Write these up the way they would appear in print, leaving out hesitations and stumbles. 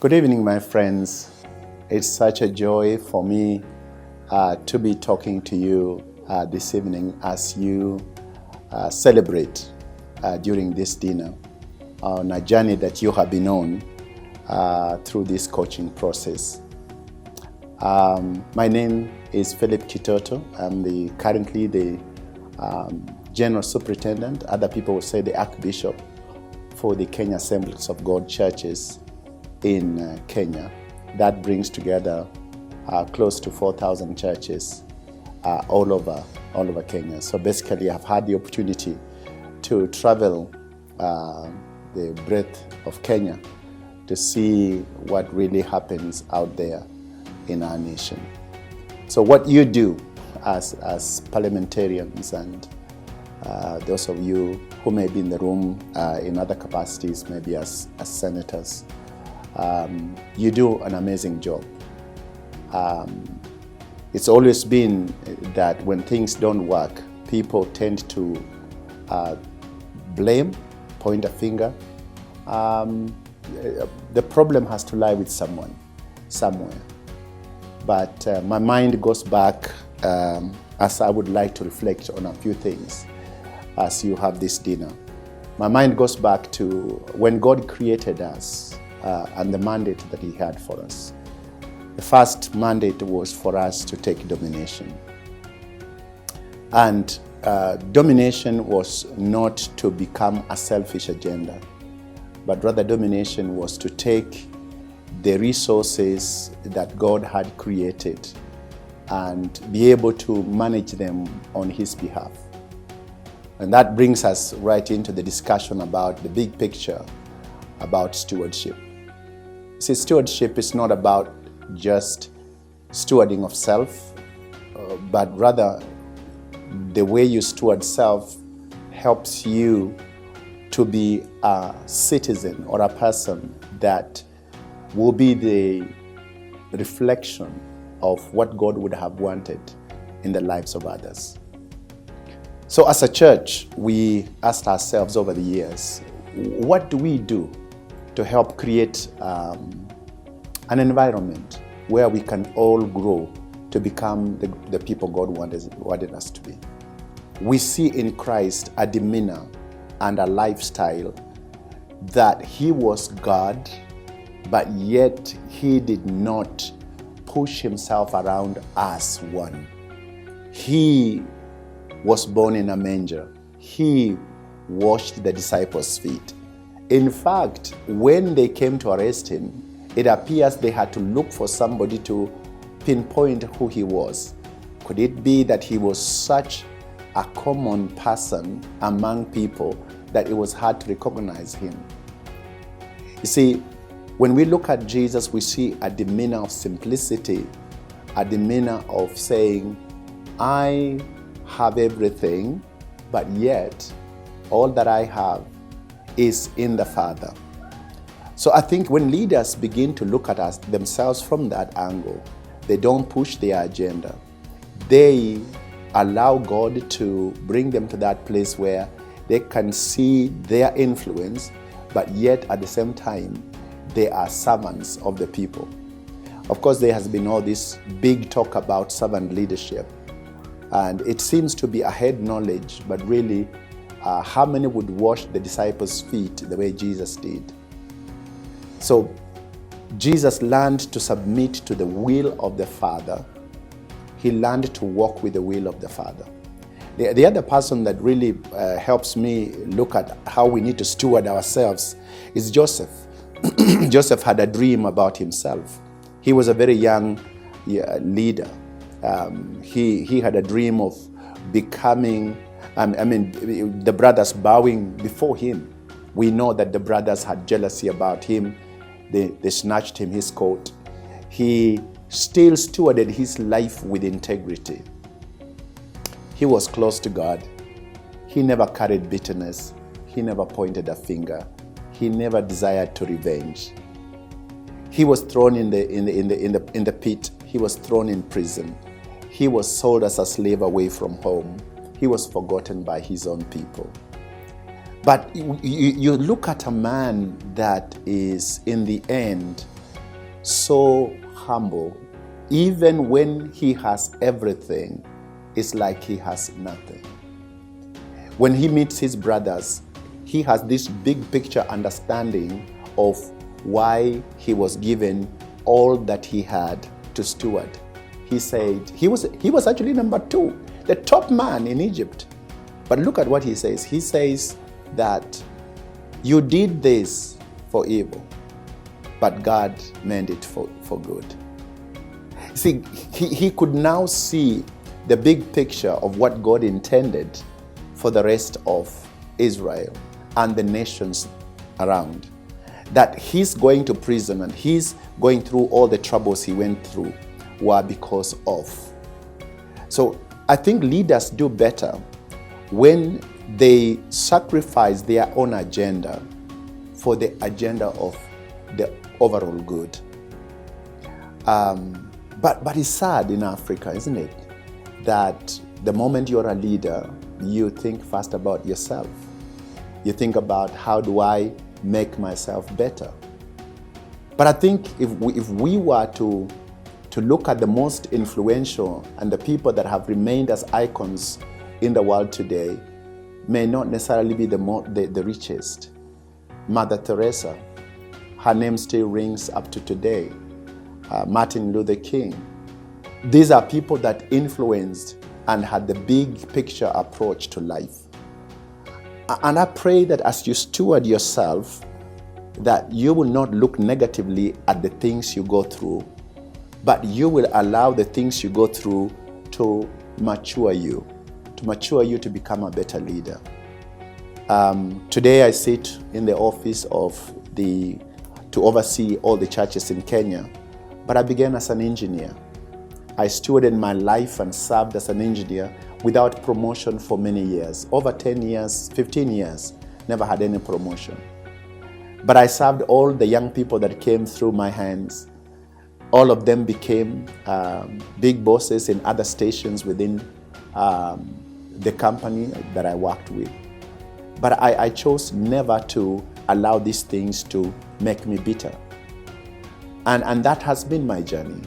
Good evening, my friends. It's such a joy for me to be talking to you this evening as you celebrate during this dinner on a journey that you have been on through this coaching process. My name is Philip Kitoto. I'm currently the General Superintendent. Other people would say the Archbishop for the Kenya Assemblies of God churches in Kenya. That brings together close to 4,000 churches all over Kenya. So basically, I've had the opportunity to travel the breadth of Kenya to see what really happens out there in our nation. So what you do as parliamentarians and those of you who may be in the room in other capacities, maybe as senators, you do an amazing job. It's always been that when things don't work, people tend to blame, point a finger. The problem has to lie with someone, somewhere. But my mind goes back as I would like to reflect on a few things as you have this dinner. My mind goes back to when God created us and the mandate that He had for us. The first mandate was for us to take domination. And domination was not to become a selfish agenda, but rather domination was to take the resources that God had created and be able to manage them on His behalf. And that brings us right into the discussion about the big picture about stewardship. See, stewardship is not about just stewarding of self, but rather the way you steward self helps you to be a citizen or a person that will be the reflection of what God would have wanted in the lives of others. So as a church, we asked ourselves over the years, what do we do to help create an environment where we can all grow to become the people God wanted us to be? We see in Christ a demeanor and a lifestyle that He was God, but yet He did not push Himself around as one. He was born in a manger. He washed the disciples' feet. In fact, when they came to arrest Him, it appears they had to look for somebody to pinpoint who He was. Could it be that He was such a common person among people that it was hard to recognize Him? You see, when we look at Jesus, we see a demeanor of simplicity, a demeanor of saying, I have everything, but yet all that I have is in the Father. So I think when leaders begin to look at themselves from that angle, they don't push their agenda. They allow God to bring them to that place where they can see their influence, but yet at the same time, they are servants of the people. Of course, there has been all this big talk about servant leadership, and it seems to be a head knowledge, but really, how many would wash the disciples' feet the way Jesus did? So Jesus learned to submit to the will of the Father. He learned to walk with the will of the Father. The other person that really helps me look at how we need to steward ourselves is Joseph. Joseph had a dream about himself. He was a very young leader. He had a dream of becoming, the brothers bowing before him. We know that the brothers had jealousy about him. They snatched him his coat. He still stewarded his life with integrity. He was close to God. He never carried bitterness. He never pointed a finger. He never desired to revenge. He was thrown in the pit. He was thrown in prison. He was sold as a slave away from home. He was forgotten by his own people. But you look at a man that is, in the end, so humble. Even when he has everything, it's like he has nothing. When he meets his brothers, he has this big picture understanding of why he was given all that he had to steward. He said, he was actually number 2, the top man in Egypt. But look at what he says. He says that you did this for evil, but God meant it for good. See, he could now see the big picture of what God intended for the rest of Israel and the nations around. That he's going to prison and he's going through all the troubles he went through were because of. So I think leaders do better when they sacrifice their own agenda for the agenda of the overall good. But it's sad in Africa, isn't it? That the moment you're a leader, you think first about yourself. You think about, how do I make myself better? But I think if we were to look at the most influential and the people that have remained as icons in the world today, may not necessarily be the richest. Mother Teresa, her name still rings up to today. Martin Luther King. These are people that influenced and had the big picture approach to life. And I pray that as you steward yourself, that you will not look negatively at the things you go through, but you will allow the things you go through to mature you to become a better leader. Today I sit in the office to oversee all the churches in Kenya, but I began as an engineer. I stewarded my life and served as an engineer without promotion for many years. Over 10 years, 15 years, never had any promotion. But I served all the young people that came through my hands. All of them became big bosses in other stations within the company that I worked with. But I chose never to allow these things to make me bitter. And that has been my journey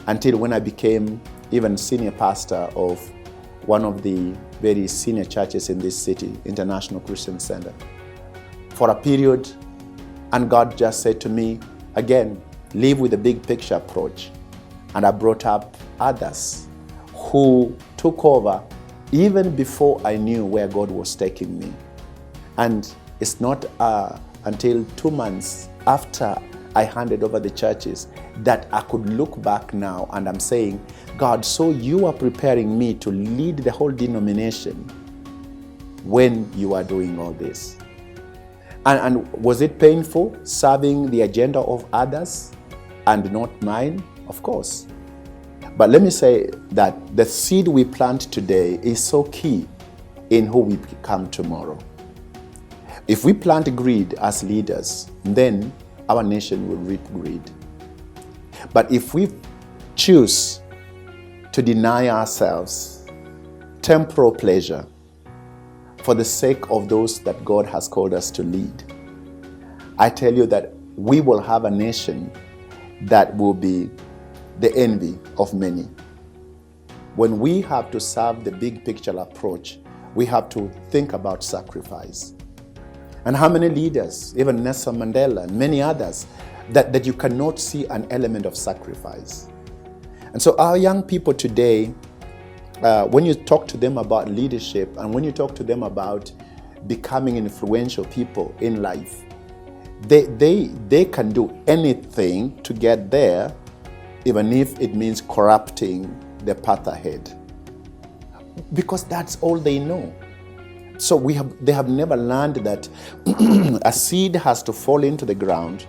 until when I became even senior pastor of one of the very senior churches in this city, International Christian Center. For a period, and God just said to me, again, live with a big picture approach. And I brought up others who took over even before I knew where God was taking me. And it's not until 2 months after I handed over the churches that I could look back now and I'm saying, God, so you are preparing me to lead the whole denomination when you are doing all this. And was it painful serving the agenda of others and not mine? Of course. But let me say that the seed we plant today is so key in who we become tomorrow. If we plant greed as leaders, then our nation will reap greed. But if we choose to deny ourselves temporal pleasure for the sake of those that God has called us to lead, I tell you that we will have a nation that will be the envy of many. When we have to serve the big picture approach, we have to think about sacrifice. And how many leaders, even Nelson Mandela and many others, that you cannot see an element of sacrifice. And so our young people today, when you talk to them about leadership and when you talk to them about becoming influential people in life, they can do anything to get there, even if it means corrupting the path ahead. Because that's all they know. So they have never learned that a seed has to fall into the ground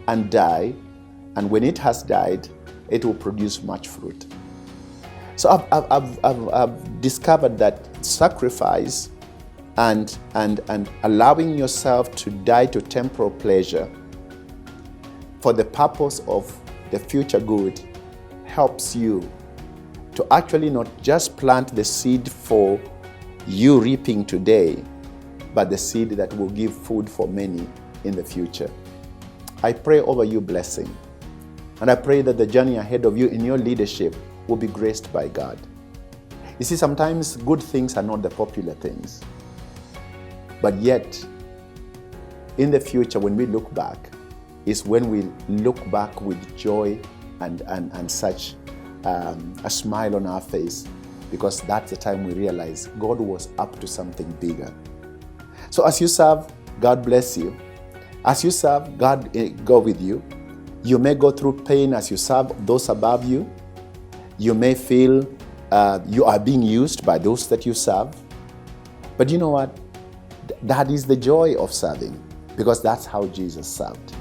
and die, and when it has died, it will produce much fruit. So I've discovered that sacrifice and allowing yourself to die to temporal pleasure for the purpose of the future good helps you to actually not just plant the seed for you reaping today, but the seed that will give food for many in the future. I pray over you blessing. And I pray that the journey ahead of you in your leadership will be graced by God. You see, sometimes good things are not the popular things. But yet, in the future, when we look back, is when we look back with joy and such a smile on our face, because that's the time we realize God was up to something bigger. So as you serve, God bless you. As you serve, God go with you. You may go through pain as you serve those above you. You may feel you are being used by those that you serve. But you know what? That is the joy of serving, because that's how Jesus served.